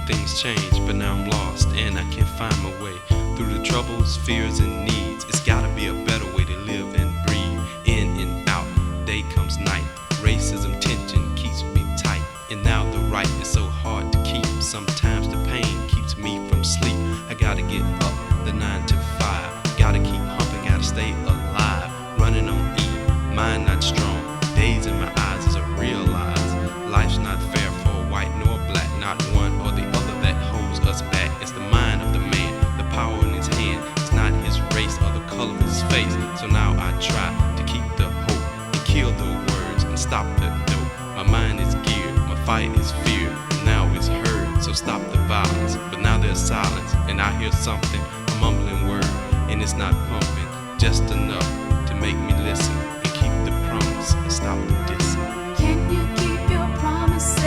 things change, but now I'm lost and I can't find my way through the troubles, fears, and needs. It's gotta be a better way to live and breathe. In and out, day comes night. Racism tension keeps me tight, and now the right is so hard to keep. Sometimes the pain keeps me from sleep. I gotta get up the 9 to 5. Gotta keep humping, gotta stay alive. Running on E, mind not strong. Days in my eyes as I realize life's not fair for white nor black. Not one or the other that holds us back. It's the mind of the man, the power in his hand. It's not his race or the color of his face. So now I try to keep the hope and kill the words and stop the dope. My mind is geared, my fight is feared. Now it's heard, so stop the violence. But now there's silence, and I hear something, a mumbling word, and it's not pumping, just enough to make me listen and keep the promise and stop the dissing. Can you keep your promises?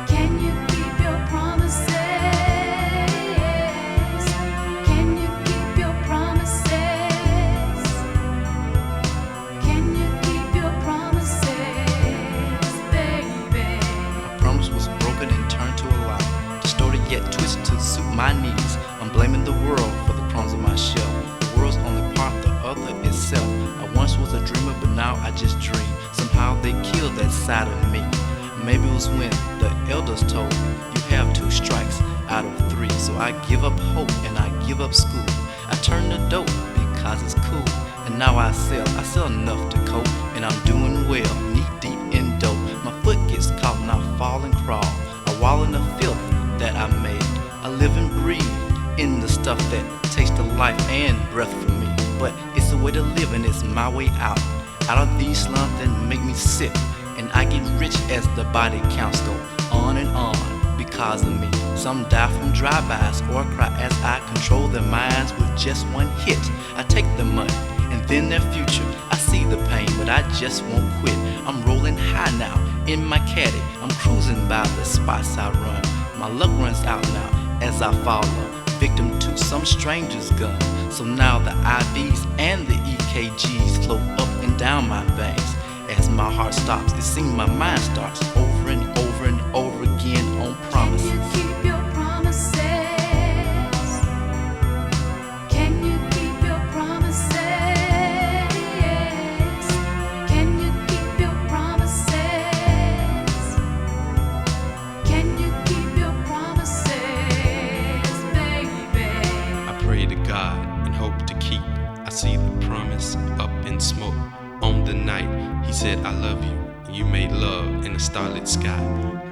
Can you keep your promises? Can you keep your promises? Can you keep your promises, baby? My promise was broken and turned to a lie, distorted yet twisted to suit my needs. I'm blaming the world for the crumbs of my shell. The world's only part, the other itself. I once was a dreamer, but now I just dream. Somehow they killed that side of me. Maybe it was when the elders told you have 2 strikes out of 3. So I give up hope and I give up school. I turn to dope because it's cool. And now I sell enough to cope. And I'm doing well, knee deep in dope. My foot gets caught and I fall and crawl. I wallow in the filth that I made. I live and breathe in the stuff that takes the life and breath from me. But it's a way to live and it's my way out. Out of these slums that make me sick. And I get rich as the body counts go on and on because of me. Some die from drive-bys or cry as I control their minds with just one hit. I take the money and then their future. I see the pain, but I just won't quit. I'm rolling high now in my caddy. I'm cruising by the spots I run. My luck runs out now as I follow, victim to some stranger's gun. So now the IVs and the EKGs flow up and down my veins. As my heart stops, it seems my mind starts over and over and over again on promises. Can you keep your promises? Can you keep your promises? Can you keep your promises? Can you keep your promises, baby? I pray to God and hope to keep. I see the promise up in smoke. On the night, he said, I love you. And you made love in a starlit sky.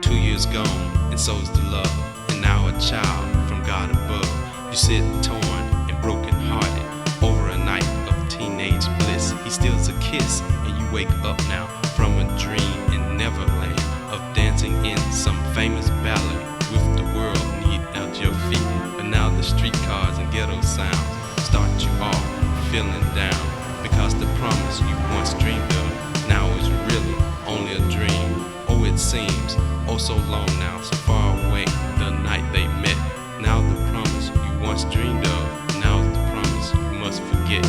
2 years gone, and so's the love. And now a child from God above. You sit torn and broken hearted over a night of teenage bliss. He steals a kiss, and you wake up now from a dream in Neverland of dancing in some famous ballet with the world need at your feet. But now the streetcars and ghetto sounds start you off feeling down, because the promise you once dreamed of now is really only a dream. Oh, it seems oh so long now, so far away, the night they met. Now the promise you once dreamed of, now the promise you must forget.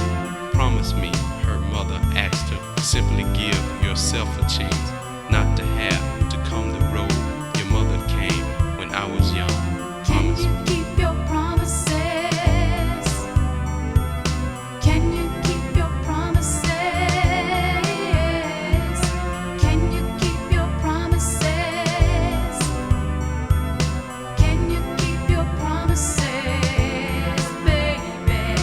Promise me, her mother asked her, simply give yourself a chance, not to have to come the road your mother came when I was young. Can Promise you me. keep your promises? Can you keep your promises? Can you keep your promises? Can you keep your promises, baby?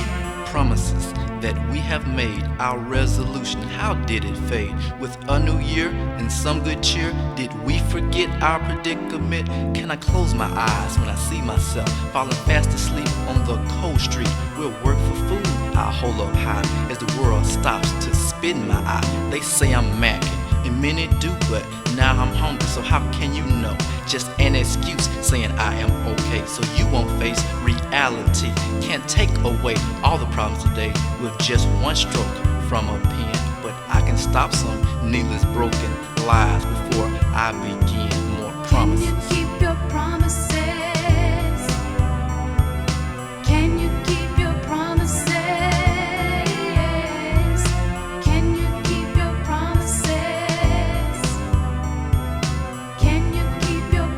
Promises that we have made, our resolution, how did it fade? With a new year and some good cheer, did we forget our predicament? Can I close my eyes when I see myself falling fast asleep on the cold street? We'll work for food, I'll hold up high as the world stops to spit in my eye. They say I'm macking, and many do, but now I'm hungry, so how can you know? Just an excuse saying I am okay, so you won't face reality. Can't take away all the problems today with just one stroke from a pen, but I can stop some needless broken lies before I begin more promises. Can you keep your promises? Can you keep your promises? Can you keep your promises? Can you keep your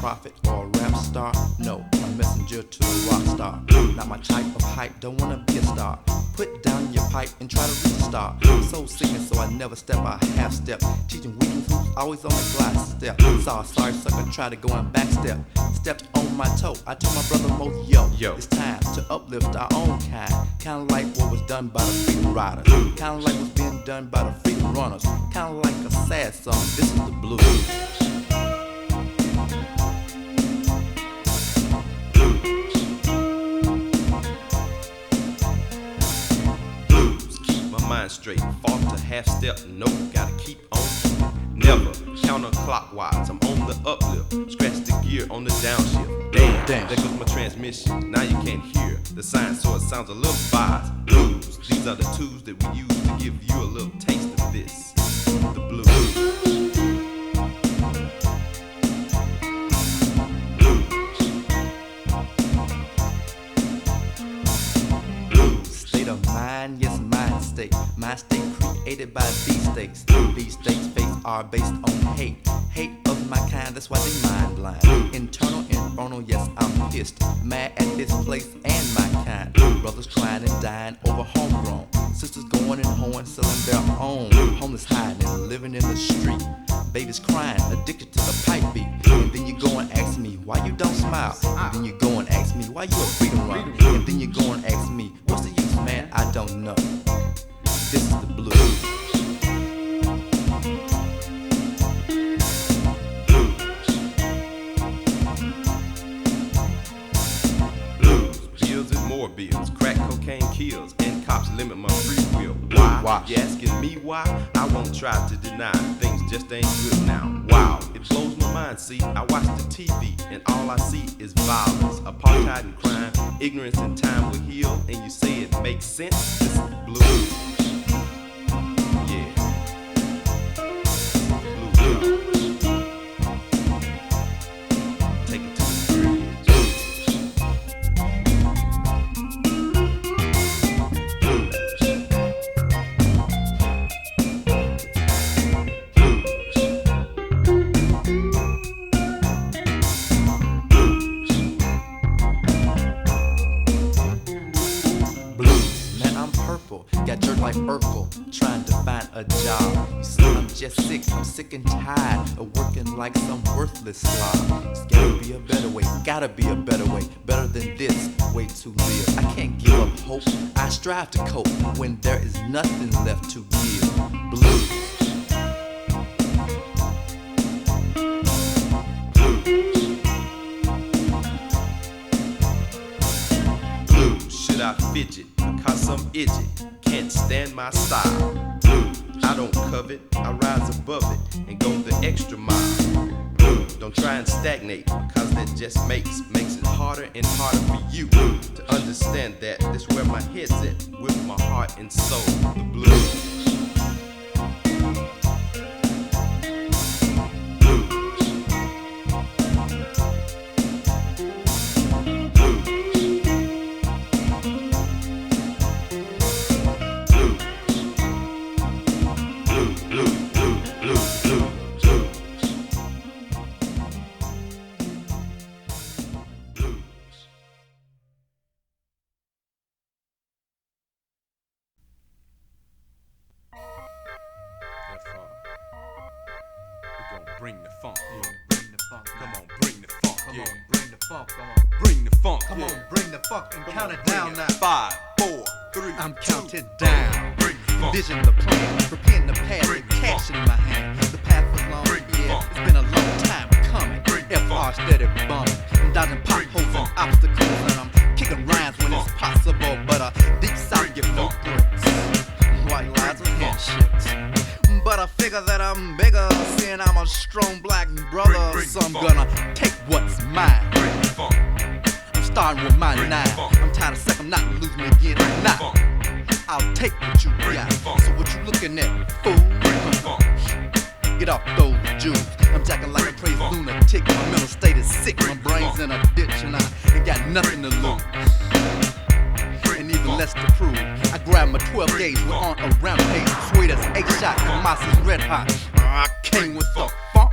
prophet or a rap star. No, a messenger to a rock star. Not my type of hype, don't wanna be a star. Put down your pipe and try to reach a star. I'm so sickening, so I never step out half step. Teaching weakness who's always on the glass step. Saw a sorry sucker try to go and back step. Stepped on my toe, I told my brother Mo, yo, it's time to uplift our own kind. Kinda like what was done by the Freedom Riders. Kinda like what's being done by the Freedom Runners. Kinda like a sad song, this is the blues. Straight, fall to half step, no, gotta keep on. Never counterclockwise, I'm on the uplift. Scratch the gear on the downshift. Damn, there goes my transmission. Now you can't hear the sign, so it sounds a little biased. Blues, these are the tools that we use to give you a little taste of this. The blues. Yes, mind state. Mind state created by these states. These states' fates are based on hate. Hate of my kind, that's why they mind blind. Internal, infernal, yes, I'm pissed. Mad at this place and my kind. Brothers crying and dying over homegrown. Sisters going and hoeing, selling their own. Homeless hiding and living in the street. Babies crying, addicted to the pipe beat. And then you go and ask me why you don't smile. And then you go and ask me why you a freedom runner. And then you go and ask me what's the use, man, I don't know. This is the blues. Blues, bills and more bills. Crack cocaine kills and cops limit my free will. Why? You asking me why? I won't try to deny. Things just ain't good now. Wow, it blows my mind, see. I watch the TV and all I see is violence, apartheid and crime. Ignorance and time will heal, and you say it makes sense. This is the blues. Yeah. Blues, take it to the bridge. Got jerked like Urkel, trying to find a job. You see, I'm just sick, I'm sick and tired of working like some worthless slob. It's gotta be a better way, gotta be a better way. Better than this way to live. I can't give up hope, I strive to cope when there is nothing left to give. Blues. Should I fidget because I'm idiot? Can't stand my style. I don't covet, I rise above it and go the extra mile. Don't try and stagnate because that just makes it harder and harder for you to understand that this where my head's at with my heart and soul. The blues. Bring the funk, yeah. Bring the funk. Come on, bring the funk, Come yeah. on, bring the funk. Come on. Bring the funk, Come yeah. on, bring the funk and Come count on, it bring down it. now. 5, 4, 3, I'm 2. counted down. Bring the funk. Vision the plan, preparing the path Bring with the cash funk. in my hand. The path was long, Bring the yeah. funk. It's been a long time coming. Bring the FR funk. steady bumming. I'm dodging Bring the potholes and funk. obstacles, and I'm kicking rhymes when it's possible. But deep south Bring give the no funk. breaks. White lies and handshakes. But I figure that I'm bigger, seeing I'm a strong black brother. Bring So the I'm funk. gonna take what's mine. Bring the funk. I'm starting with my Bring the 9. funk. I'm tired of second, not losing again. Bring the Nah, funk. I'll take what you Bring got. the funk. So what you looking at, fool? Bring the funk. Get off those jewels. I'm jacking like a crazy lunatic. My mental state is sick. My brain's in a ditch and I ain't got nothing to lose. And even less to prove. I grab my 12 gauge, we're on a rampage. Sweet as 8 shot, Tomas is red hot. I came with the funk.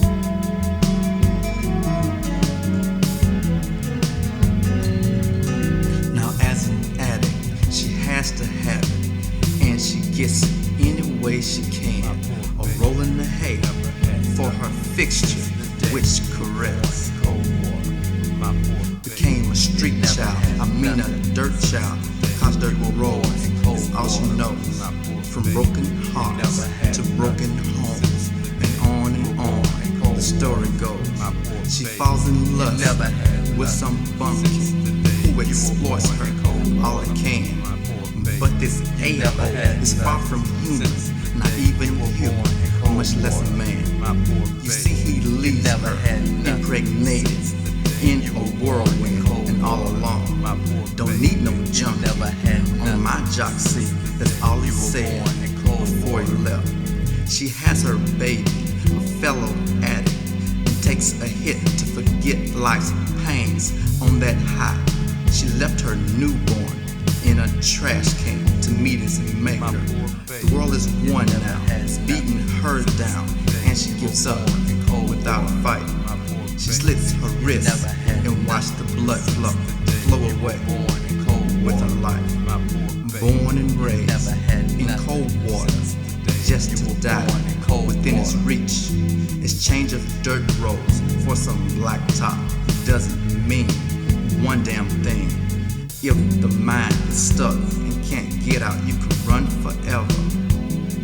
gets any way she can, or rolling the hay for her fixture, which caress. Became a street child, I mean a dirt child, cause dirt roads is all she knows. From broken hearts to broken homes, and on the story goes. She falls in love with some bumpkin who exploits her all it can. But this a-hole is far from human, not even human, much less a man. You see, he leaves her impregnated in a whirlwind and all alone. Don't need no junk on my jock seat, that's all he said before he left. She has her baby, a fellow addict, and takes a hit to forget life's pains on that high. She left her newborn in a trash can to meet his maker. The world is one now, beating her down, and she gives up without a fight. She slits her wrist and watches the blood flow away with her life. Born and raised in cold water, just to die within its reach. Exchange of dirt roads for some blacktop doesn't mean one damn thing. If the mind is stuck and can't get out, you can run forever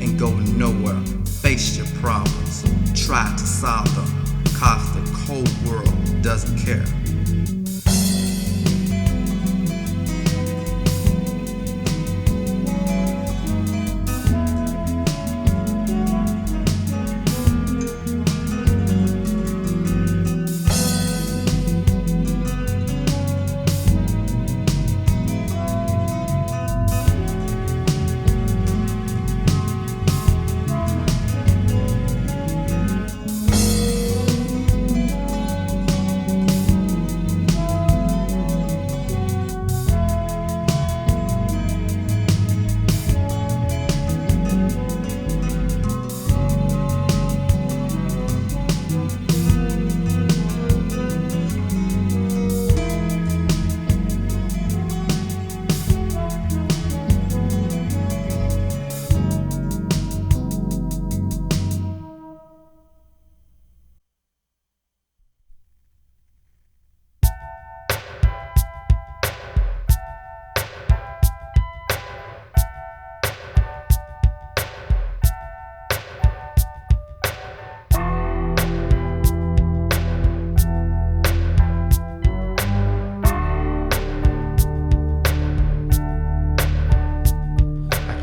and go nowhere. Face your problems, try to solve them, cause the cold world doesn't care.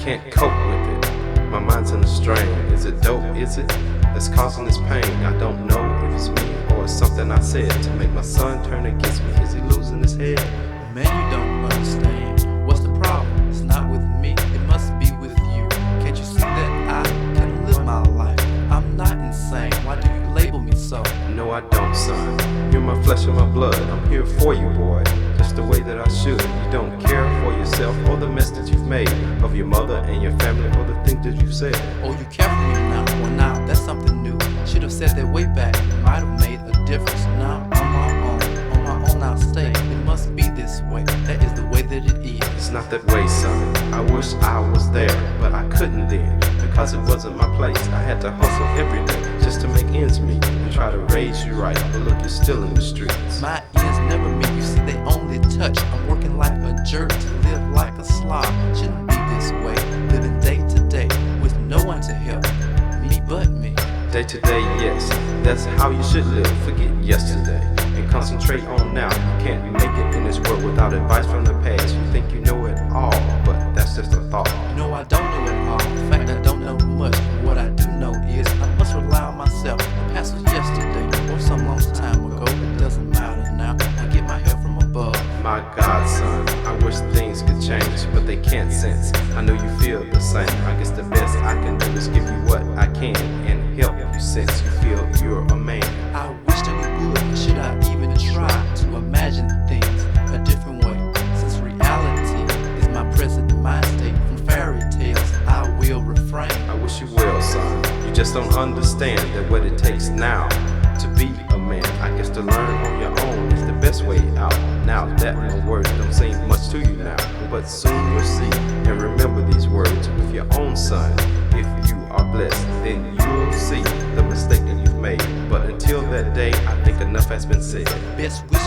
Can't cope with it. My mind's in a strain. Is it dope? Is it? That's causing this pain. I don't know if it's me or it's something I said to make my son turn against me. Is he losing his head? Man, you don't understand. What's the problem? It's not with me, it must be with you. Can't you see that I can live my life? I'm not insane. Why do you label me so? No, I don't, son. You're my flesh and my blood. I'm here for you, boy. Just the way that I should. You don't care for yourself or the mess that you've made of your mother and your family or the things that you've said. Oh, you care for me now? Well, now that's something new. Should have said that way back. It might have made a difference. Now on my own I'll stay. It must be this way. That is the way that it is. It's not that way, son. I wish I was there, but I couldn't then because it wasn't my place. I had to hustle every day just to make ends meet and try to raise you right. But look, you're still in the streets. My ends never meet. You see, they only touch. I'm working like a jerk to live like a slob. Shouldn't be this way. Living day to day with no one to help me but me. Day to day, yes, that's how you should live. Forget yesterday and concentrate on now. You can't make it in this world without advice from the past. You think you know it all, but that's just a thought. No, I don't know it all. In fact, I don't know much. What I do know is I must rely on myself. The past was yesterday or some long time ago. It doesn't matter now. I get my help from above. My God, son, I wish things could change, but they can't since I know you feel the same. I guess the best I can do is give you what I can and help you since you feel you're a man. I wish that we would. Should I even try to imagine things a different way? Since reality is my present mind state from fairy tales, I will refrain. I wish you well, son. You just don't understand that what it takes now to be a man, I guess to learn on your own is the best way out. Now that my words don't seem much to to you now, but soon you'll see. And remember these words with your own son. If you are blessed, then you'll see the mistake that you've made. But until that day, I think enough has been said. Best wishes